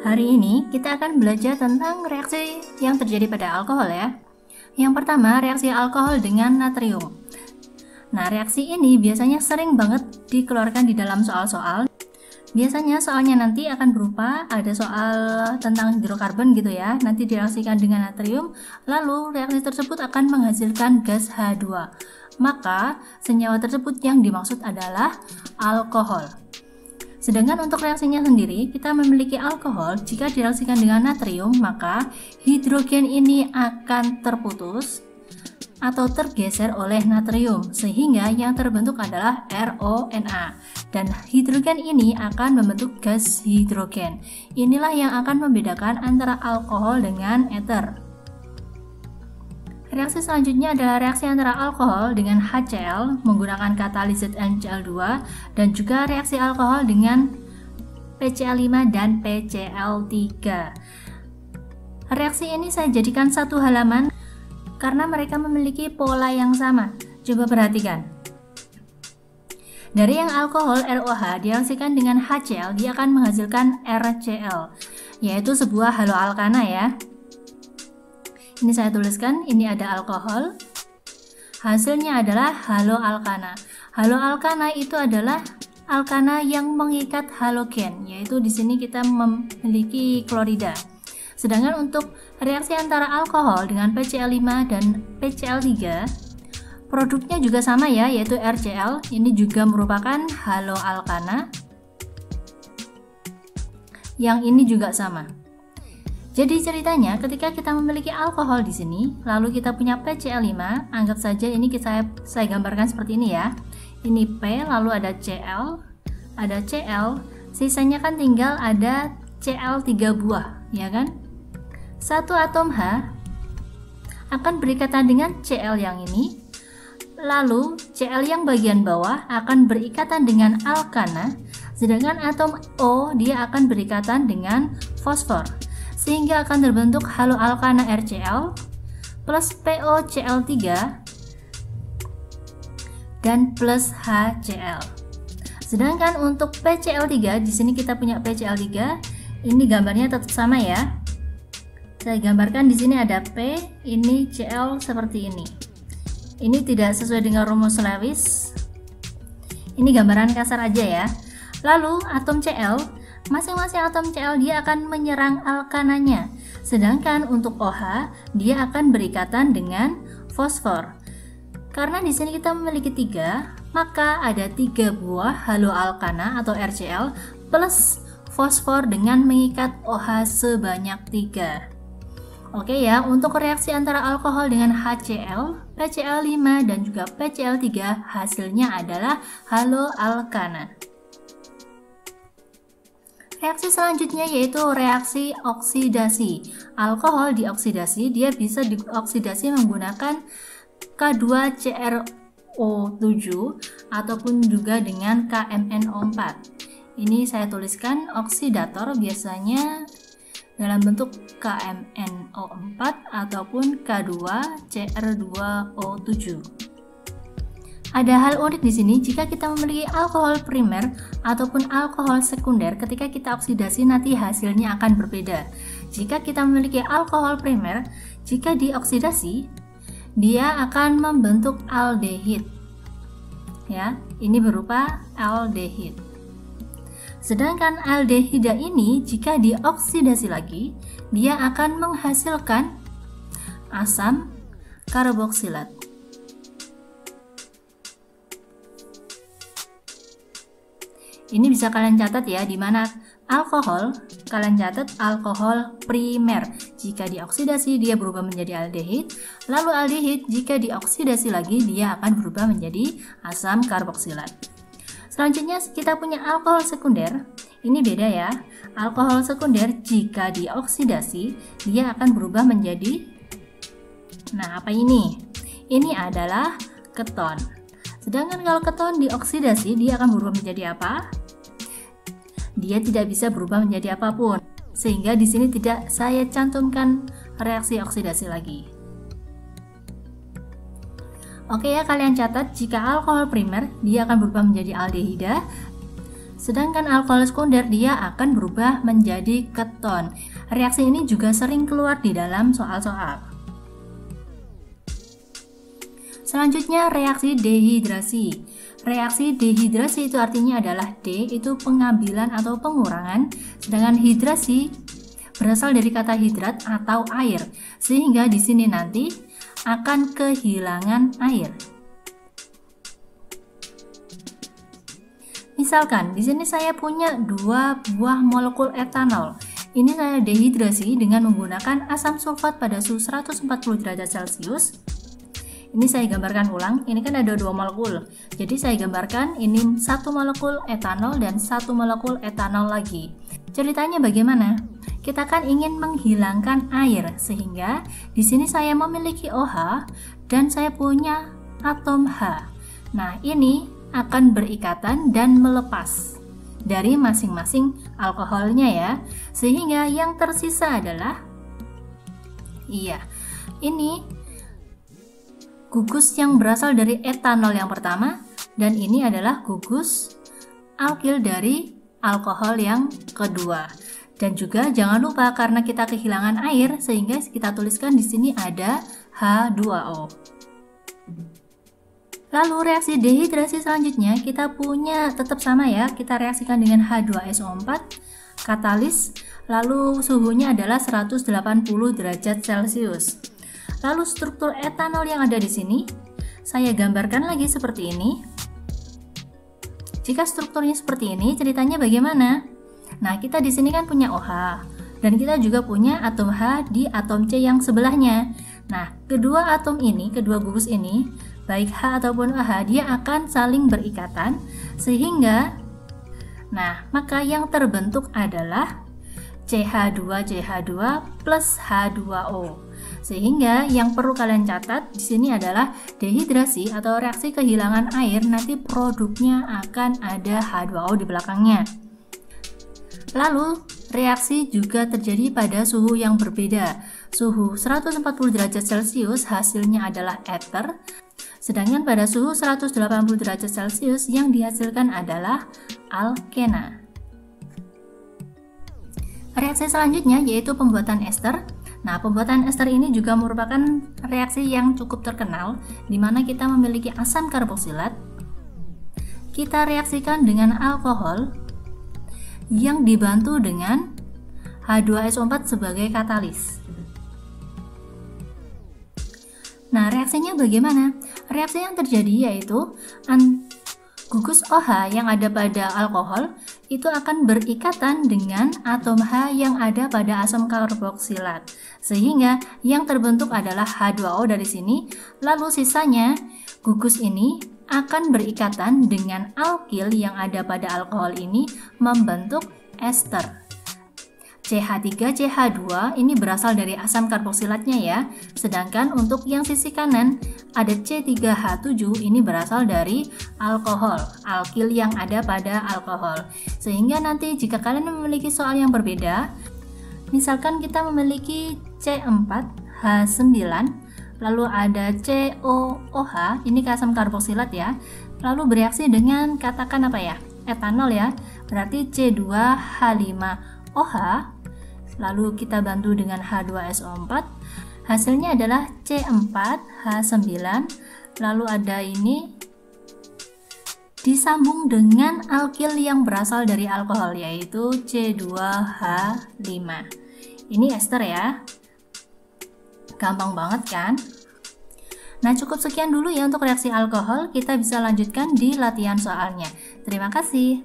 Hari ini kita akan belajar tentang reaksi yang terjadi pada alkohol ya. Yang pertama, reaksi alkohol dengan natrium. Nah, reaksi ini biasanya sering banget dikeluarkan di dalam soal-soal. Biasanya soalnya nanti akan berupa ada soal tentang hidrokarbon gitu ya, nanti direaksikan dengan natrium, lalu reaksi tersebut akan menghasilkan gas H2. Maka senyawa tersebut yang dimaksud adalah alkohol. Sedangkan untuk reaksinya sendiri, kita memiliki alkohol, jika direaksikan dengan natrium, maka hidrogen ini akan terputus atau tergeser oleh natrium, sehingga yang terbentuk adalah RONA. Dan hidrogen ini akan membentuk gas hidrogen. Inilah yang akan membedakan antara alkohol dengan eter. Reaksi selanjutnya adalah reaksi antara alkohol dengan HCl menggunakan katalisis NCl2 dan juga reaksi alkohol dengan PCl5 dan PCl3. Reaksi ini saya jadikan satu halaman karena mereka memiliki pola yang sama. Coba perhatikan. Dari yang alkohol ROH direaksikan dengan HCl, dia akan menghasilkan RCl, yaitu sebuah haloalkana ya. Ini saya tuliskan, ini ada alkohol, hasilnya adalah haloalkana. Haloalkana itu adalah alkana yang mengikat halogen, yaitu di sini kita memiliki klorida. Sedangkan untuk reaksi antara alkohol dengan PCl5 dan PCl3, produknya juga sama ya, yaitu RCl. Ini juga merupakan haloalkana. Yang ini juga sama. Jadi ceritanya ketika kita memiliki alkohol di sini, lalu kita punya PCl5, anggap saja ini saya gambarkan seperti ini ya. Ini P, lalu ada Cl, sisanya kan tinggal ada Cl3 buah, ya kan? Satu atom H akan berikatan dengan Cl yang ini, lalu Cl yang bagian bawah akan berikatan dengan alkana, sedangkan atom O dia akan berikatan dengan fosfor, sehingga akan terbentuk haloalkana RCl plus POCl3 dan plus HCl. Sedangkan untuk PCl3, di sini kita punya PCl3, ini gambarnya tetap sama ya. Saya gambarkan di sini ada P, ini Cl seperti ini. Ini tidak sesuai dengan rumus Lewis. Ini gambaran kasar aja ya. Lalu atom Cl, masing-masing atom Cl dia akan menyerang alkananya. Sedangkan untuk OH dia akan berikatan dengan fosfor. Karena di sini kita memiliki 3, maka ada 3 buah haloalkana atau RCl plus fosfor dengan mengikat OH sebanyak 3. Oke ya, untuk reaksi antara alkohol dengan HCl, PCl5 dan juga PCl3 hasilnya adalah haloalkana. Reaksi selanjutnya yaitu reaksi oksidasi. Alkohol dioksidasi, dia bisa dioksidasi menggunakan K2CrO7 ataupun juga dengan KMNO4. Ini saya tuliskan oksidator biasanya dalam bentuk KMNO4 ataupun K2CR2O7. Ada hal unik di sini, jika kita memiliki alkohol primer ataupun alkohol sekunder, ketika kita oksidasi nanti hasilnya akan berbeda. Jika kita memiliki alkohol primer, jika dioksidasi, dia akan membentuk aldehid. Ya, ini berupa aldehid. Sedangkan aldehida ini jika dioksidasi lagi, dia akan menghasilkan asam karboksilat. Ini bisa kalian catat ya, di mana alkohol, kalian catat alkohol primer. Jika dioksidasi dia berubah menjadi aldehid, lalu aldehid jika dioksidasi lagi dia akan berubah menjadi asam karboksilat. Selanjutnya kita punya alkohol sekunder. Ini beda ya. Alkohol sekunder jika dioksidasi dia akan berubah menjadi, nah apa ini? Ini adalah keton. Sedangkan kalau keton dioksidasi dia akan berubah menjadi apa? Dia tidak bisa berubah menjadi apapun. Sehingga di sini tidak saya cantumkan reaksi oksidasi lagi. Oke ya, kalian catat jika alkohol primer dia akan berubah menjadi aldehida. Sedangkan alkohol sekunder dia akan berubah menjadi keton. Reaksi ini juga sering keluar di dalam soal-soal. Selanjutnya reaksi dehidrasi. Reaksi dehidrasi itu artinya adalah D itu pengambilan atau pengurangan, sedangkan hidrasi berasal dari kata hidrat atau air, sehingga di sini nanti akan kehilangan air. Misalkan di sini saya punya 2 buah molekul etanol. Ini saya dehidrasi dengan menggunakan asam sulfat pada suhu 140 derajat Celcius. Ini saya gambarkan ulang, ini kan ada 2 molekul. Jadi saya gambarkan ini 1 molekul etanol dan 1 molekul etanol lagi. Ceritanya bagaimana? Kita kan ingin menghilangkan air, sehingga di sini saya memiliki OH dan saya punya atom H. Nah, ini akan berikatan dan melepas dari masing-masing alkoholnya ya. Sehingga yang tersisa adalah ini gugus yang berasal dari etanol yang pertama, dan ini adalah gugus alkil dari alkohol yang kedua. Dan juga jangan lupa karena kita kehilangan air sehingga kita tuliskan di sini ada H2O. Lalu reaksi dehidrasi selanjutnya kita punya tetap sama ya, kita reaksikan dengan H2SO4 katalis, lalu suhunya adalah 180 derajat Celcius. Lalu struktur etanol yang ada di sini saya gambarkan lagi seperti ini. Jika strukturnya seperti ini, ceritanya bagaimana? Nah, kita di sini kan punya OH dan kita juga punya atom H di atom C yang sebelahnya. Nah, kedua atom ini, kedua gugus ini, baik H ataupun OH, dia akan saling berikatan sehingga maka yang terbentuk adalah CH2CH2 plus H2O. Sehingga yang perlu kalian catat di sini adalah dehidrasi atau reaksi kehilangan air, nanti produknya akan ada H2O di belakangnya. Lalu reaksi juga terjadi pada suhu yang berbeda. Suhu 140 derajat Celcius hasilnya adalah ether, sedangkan pada suhu 180 derajat Celcius yang dihasilkan adalah alkena. Reaksi selanjutnya yaitu pembuatan ester. Nah, pembuatan ester ini juga merupakan reaksi yang cukup terkenal, di mana kita memiliki asam karboksilat. Kita reaksikan dengan alkohol yang dibantu dengan H2SO4 sebagai katalis. Nah, reaksinya bagaimana? Reaksi yang terjadi yaitu gugus OH yang ada pada alkohol itu akan berikatan dengan atom H yang ada pada asam karboksilat, sehingga yang terbentuk adalah H2O dari sini. Lalu sisanya gugus ini akan berikatan dengan alkil yang ada pada alkohol ini membentuk ester. CH3CH2 ini berasal dari asam karboksilatnya ya. Sedangkan untuk yang sisi kanan ada C3H7 ini berasal dari alkohol, alkil yang ada pada alkohol. Sehingga nanti jika kalian memiliki soal yang berbeda, misalkan kita memiliki C4H9, lalu ada COOH, ini asam karboksilat ya. Lalu bereaksi dengan katakan apa ya? Etanol ya. Berarti C2H5OH. Lalu kita bantu dengan H2SO4, hasilnya adalah C4H9, lalu ada ini disambung dengan alkil yang berasal dari alkohol yaitu C2H5. Ini ester ya, gampang banget kan? Nah, cukup sekian dulu ya untuk reaksi alkohol, kita bisa lanjutkan di latihan soalnya. Terima kasih.